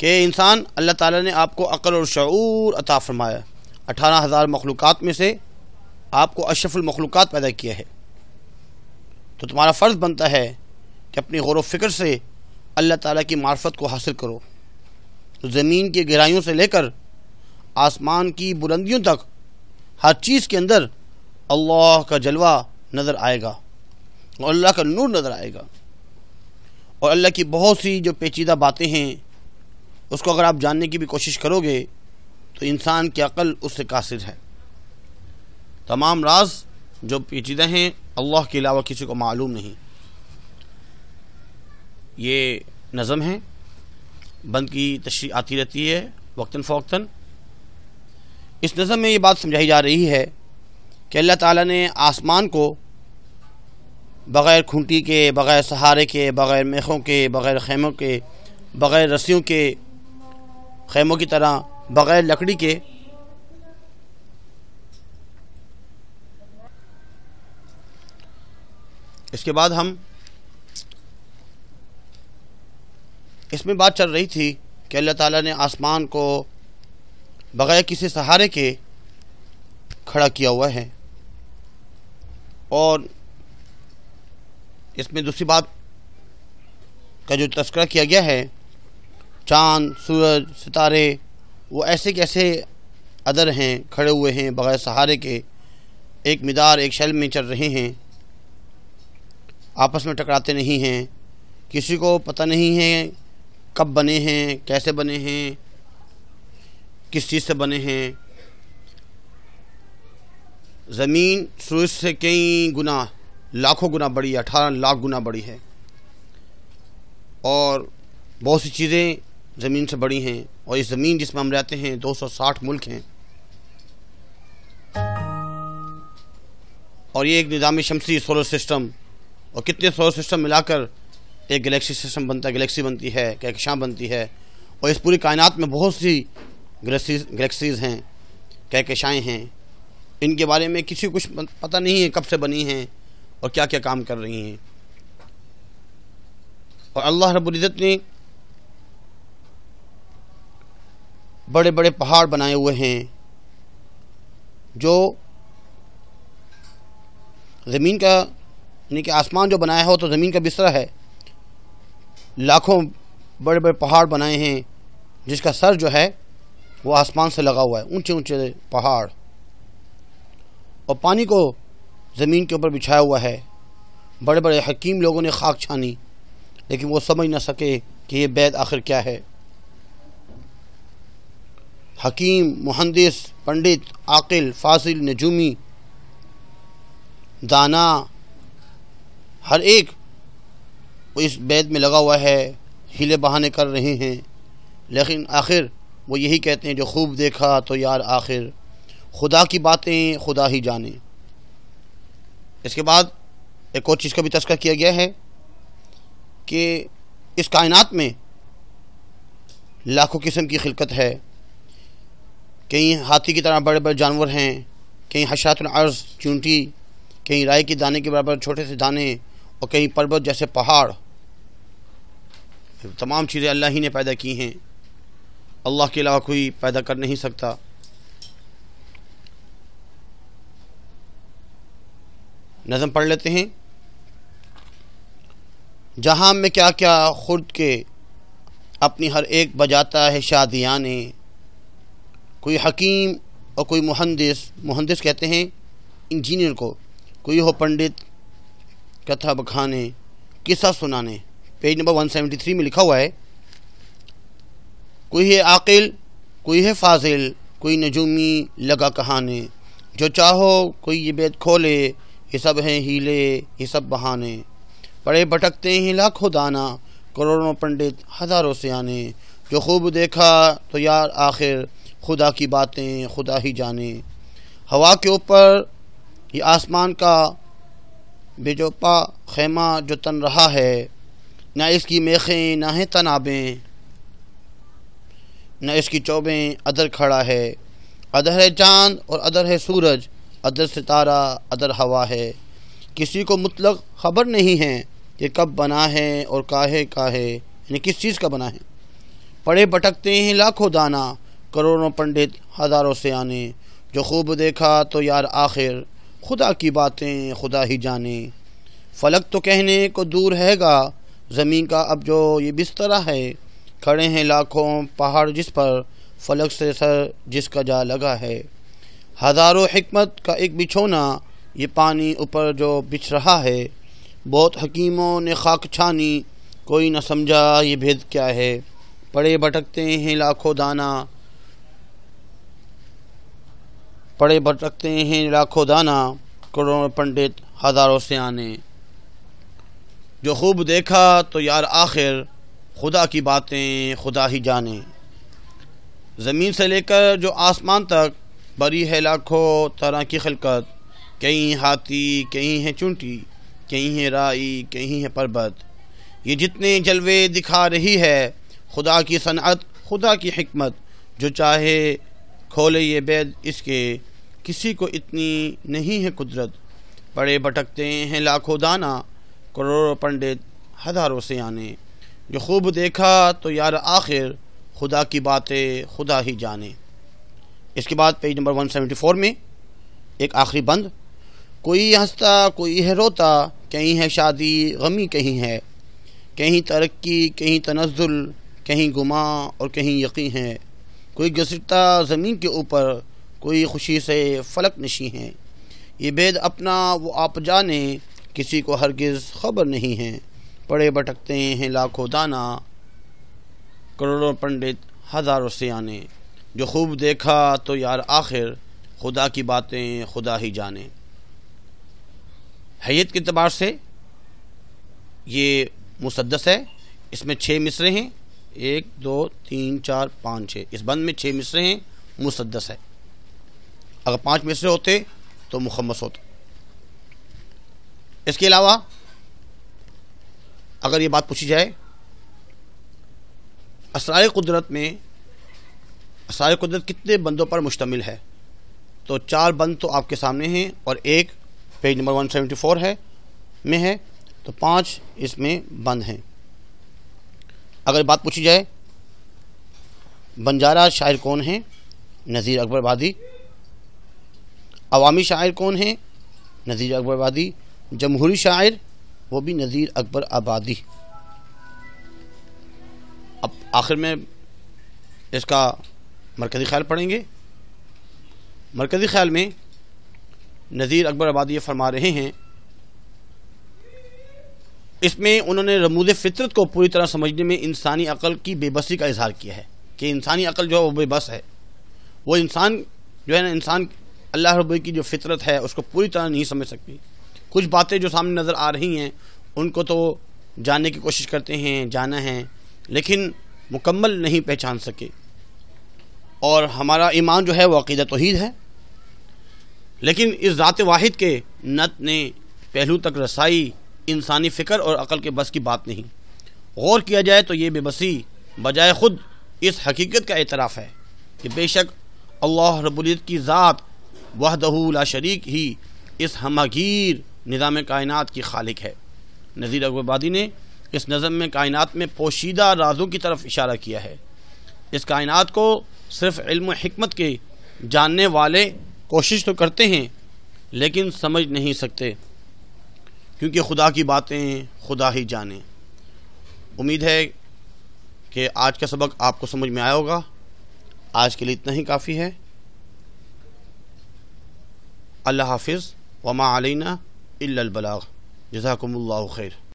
کہ انسان اللہ تعالیٰ نے آپ کو عقل اور شعور عطا فرمایا، 18,000 مخلوقات میں سے آپ کو اشرف المخلوقات پیدا کیا ہے، تو تمہارا فرض بنتا ہے کہ اپنی غور و فکر سے اللہ تعالیٰ کی معرفت کو حاصل کرو۔ زمین کی گہرائیوں سے لے کر آسمان کی بلندیوں تک ہر چیز کے اندر اللہ کا جلوہ نظر آئے گا اور اللہ کا نور نظر آئے گا، اور اللہ کی بہت سی جو پیچیدہ باتیں ہیں اس کو اگر آپ جاننے کی بھی کوشش کرو گے تو انسان کی عقل اس سے قاصر ہے۔ تمام راز جو پیچیدہ ہیں اللہ کے علاوہ کسی کو معلوم نہیں۔ یہ نظم ہے، بند کی تشریح آتی رہتی ہے وقتاً فوقتاً۔ اس نظم میں یہ بات سمجھائی جا رہی ہے کہ اللہ تعالیٰ نے آسمان کو بغیر کھونٹی کے، بغیر سہارے کے، بغیر میخوں کے، بغیر خیموں کے، بغیر رسیوں کے خیموں کی طرح، بغیر لکڑی کے اس کے بعد ہم اس میں بات چل رہی تھی کہ اللہ تعالیٰ نے آسمان کو بغیر کسی سہارے کے کھڑا کیا ہوا ہے، اور اس میں دوسری بات کا جو تذکرہ کیا گیا ہے، چاند، سورج، ستارے وہ ایسے کیسے ادر ہیں، کھڑے ہوئے ہیں بغیر سہارے کے، ایک مدار ایک شیل میں چل رہے ہیں، آپس میں ٹکراتے نہیں ہیں، کسی کو پتہ نہیں ہے کب بنے ہیں، کیسے بنے ہیں، کس چیز سے بنے ہیں۔ زمین سورج سے کئی گنا، لاکھوں گنا بڑی ہے، 18 لاکھ گنا بڑی ہے، اور بہت سی چیزیں زمین سے بڑی ہیں، اور اس زمین جس میں ہم رہتے ہیں 260 ملک ہیں، اور یہ ایک نظام شمسی سولر سسٹم، اور کتنے سولر سسٹم ملا کر ایک گلیکسی سسٹم بنتا ہے، گلیکسی بنتی ہے، کہکشاں بنتی ہے، اور اس پوری کائنات میں بہت سی گلیکسیز ہیں، کہکشائیں ہیں، ان کے بارے میں کسی کو کچھ پتہ نہیں ہے کب سے بنی ہیں اور کیا کیا کام کر رہی ہیں۔ اور اللہ رب العزت نے بڑے بڑے پہاڑ بنائے ہوئے ہیں جو زمین کا، یعنی کہ آسمان جو بنایا ہو تو زمین کا بستر ہے، لاکھوں بڑے بڑے پہاڑ بنائے ہیں جس کا سر جو ہے وہ آسمان سے لگا ہوا ہے، اونچے اونچے پہاڑ، اور پانی کو زمین کے اوپر بچھایا ہوا ہے۔ بڑے بڑے حکیم لوگوں نے خاک چھانی لیکن وہ سمجھ نہ سکے کہ یہ بیت آخر کیا ہے۔ حکیم، مہندس، پنڈت، عاقل، فاضل، نجومی، دانا، ہر ایک اس بیت میں لگا ہوا ہے، ہیلے بہانے کر رہے ہیں، لیکن آخر وہ یہی کہتے ہیں جو خوب دیکھا تو یار آخر، خدا کی باتیں خدا ہی جانے۔ اس کے بعد ایک اور چیز کا بھی تذکرہ کیا گیا ہے کہ اس کائنات میں لاکھوں قسم کی خلقت ہے، کہیں ہاتھی کی طرح بڑے بڑے جانور ہیں، کہیں حشرات الارض چونٹی، کہیں رائے کے دانے کے برابر چھوٹے سے دانے، اور کہیں پربت جیسے پہاڑ۔ تمام چیزیں اللہ ہی نے پیدا کی ہیں، اللہ کے علاوہ کوئی پیدا کر نہیں سکتا۔ نظم پڑھ لیتے ہیں۔ جہاں میں کیا کیا خود کے اپنی ہر ایک بجاتا ہے شادیانے، کوئی حکیم اور کوئی مہندس کہتے ہیں انجینئر کو، کوئی ہو پنڈت کتھا بکھانے، قصہ سنانے۔ پیج نمبر 173 میں لکھا ہوا ہے، کوئی ہے عاقل، کوئی ہے فاضل، کوئی نجومی لگا کہانے، جو چاہو کوئی یہ بیت کھولے، یہ سب ہیں ہیلے، یہ سب بہانے، پڑے بھٹکتے ہیں لاکھوں دانا، کروڑوں پنڈت ہزاروں سیانے، جو خوب دیکھا تو یار آخر، خدا کی باتیں خدا ہی جانے۔ ہوا کے اوپر یہ آسمان کا بے جوپا خیمہ جو تن رہا ہے، نہ اس کی میخیں نہ ہیں تنابیں، نہ اس کی چوبیں، ادر کھڑا ہے، ادر ہے چاند اور ادر ہے سورج، ادر ستارہ ادر ہوا ہے، کسی کو مطلق خبر نہیں ہے کہ کب بنا ہے اور کاہے، یعنی کس چیز کا بنا ہے، پڑے بھٹکتے ہیں لاکھوں دانا، کروڑوں پنڈت ہزاروں سے آنے، جو خوب دیکھا تو یار آخر خدا کی باتیں خدا ہی جانے۔ فلک تو کہنے کو دور ہے گا، زمین کا اب جو یہ بسترا ہے، کھڑے ہیں لاکھوں پہاڑ جس پر، فلک سے سر جس کا جا لگا ہے۔ ہزاروں حکمت کا ایک بچھونا، یہ پانی اوپر جو بچھ رہا ہے، بہت حکیموں نے خاک چھانی، کوئی نہ سمجھا یہ بھید کیا ہے۔ پڑے بھٹکتے ہیں لاکھوں دانا، پڑے بھٹکتے ہیں لاکھوں دانا، کروڑوں پنڈت ہزاروں سے آنے، جو خوب دیکھا تو یار آخر خدا کی باتیں خدا ہی جانے۔ زمین سے لے کر جو آسمان تک بری ہے لاکھوں طرح کی خلقت، کہیں ہاتھی کہیں ہے چونٹی، کہیں ہے رائی کہیں ہے پربت، یہ جتنے جلوے دکھا رہی ہے خدا کی صنعت خدا کی حکمت، جو چاہے کھولے یہ بید اس کے، کسی کو اتنی نہیں ہے قدرت۔ پڑے بھٹکتے ہیں لاکھوں دانا، کروڑوں پنڈت ہزاروں سے آنے، جو خوب دیکھا تو یار آخر خدا کی باتیں خدا ہی جانے۔ اس کے بعد پیج نمبر 174 میں ایک آخری بند، کوئی ہنستا کوئی ہے روتا، کہیں ہے شادی غمی کہیں ہے، کہیں ترقی کہیں تنزل، کہیں گماں اور کہیں یقین ہے، کوئی گزرتا زمین کے اوپر، کوئی خوشی سے فلک نشیں ہے، یہ بید اپنا وہ آپ جانے، کسی کو ہرگز خبر نہیں ہے۔ پڑے بھٹکتے ہیں لاکھوں دانا، کروڑوں پنڈت ہزاروں سے آنے، جو خوب دیکھا تو یار آخر خدا کی باتیں خدا ہی جانے۔ حیت کے اعتبار سے یہ مسدس ہے، اس میں 6 مصرے ہیں، 1 2 3 4 5 6، اس بند میں 6 مصرے ہیں، مسدس ہے۔ اگر 5 مصرے ہوتے تو مخمس ہوتا۔ اس کے علاوہ اگر یہ بات پوچھی جائے، اسرار قدرت میں اسرار قدرت کتنے بندوں پر مشتمل ہے، تو 4 بند تو آپ کے سامنے ہیں اور ایک پیج نمبر 174 ہے میں ہے، تو 5 اس میں بند ہیں۔ اگر بات پوچھی جائے بنجارہ شاعر کون ہیں، نذیر اکبر آبادی۔ عوامی شاعر کون ہیں، نذیر اکبر آبادی۔ جمہوری شاعر وہ بھی نذیر اکبر آبادی۔ اب آخر میں اس کا مرکزی خیال پڑھیں گے۔ مرکزی خیال میں نذیر اکبر آبادی یہ فرما رہے ہیں، اس میں انہوں نے رموز فطرت کو پوری طرح سمجھنے میں انسانی عقل کی بے بسی کا اظہار کیا ہے، کہ انسانی عقل جو ہے وہ بے بس ہے، وہ انسان جو ہے نا، انسان اللہ رب کی جو فطرت ہے اس کو پوری طرح نہیں سمجھ سکتی۔ کچھ باتیں جو سامنے نظر آ رہی ہیں ان کو تو جاننے کی کوشش کرتے ہیں، جانا ہے، لیکن مکمل نہیں پہچان سکے۔ اور ہمارا ایمان جو ہے وہ عقیدہ توحید ہے، لیکن اس ذات واحد کے نت نے پہلو تک رسائی انسانی فکر اور عقل کے بس کی بات نہیں۔ غور کیا جائے تو یہ بے بسی بجائے خود اس حقیقت کا اعتراف ہے کہ بے شک اللہ رب العزت کی ذات وحدہ لا شریک ہی اس ہماگیر نظام کائنات کی خالق ہے۔ نذیر اکبر آبادی نے اس نظم میں کائنات میں پوشیدہ رازوں کی طرف اشارہ کیا ہے۔ اس کائنات کو صرف علم و حکمت کے جاننے والے کوشش تو کرتے ہیں لیکن سمجھ نہیں سکتے، کیونکہ خدا کی باتیں خدا ہی جانے۔ امید ہے کہ آج کا سبق آپ کو سمجھ میں آیا ہوگا۔ آج کے لیے اتنا ہی کافی ہے۔ اللہ حافظ، وما علینا الا البلاغ۔ جزاکم اللہ خیر۔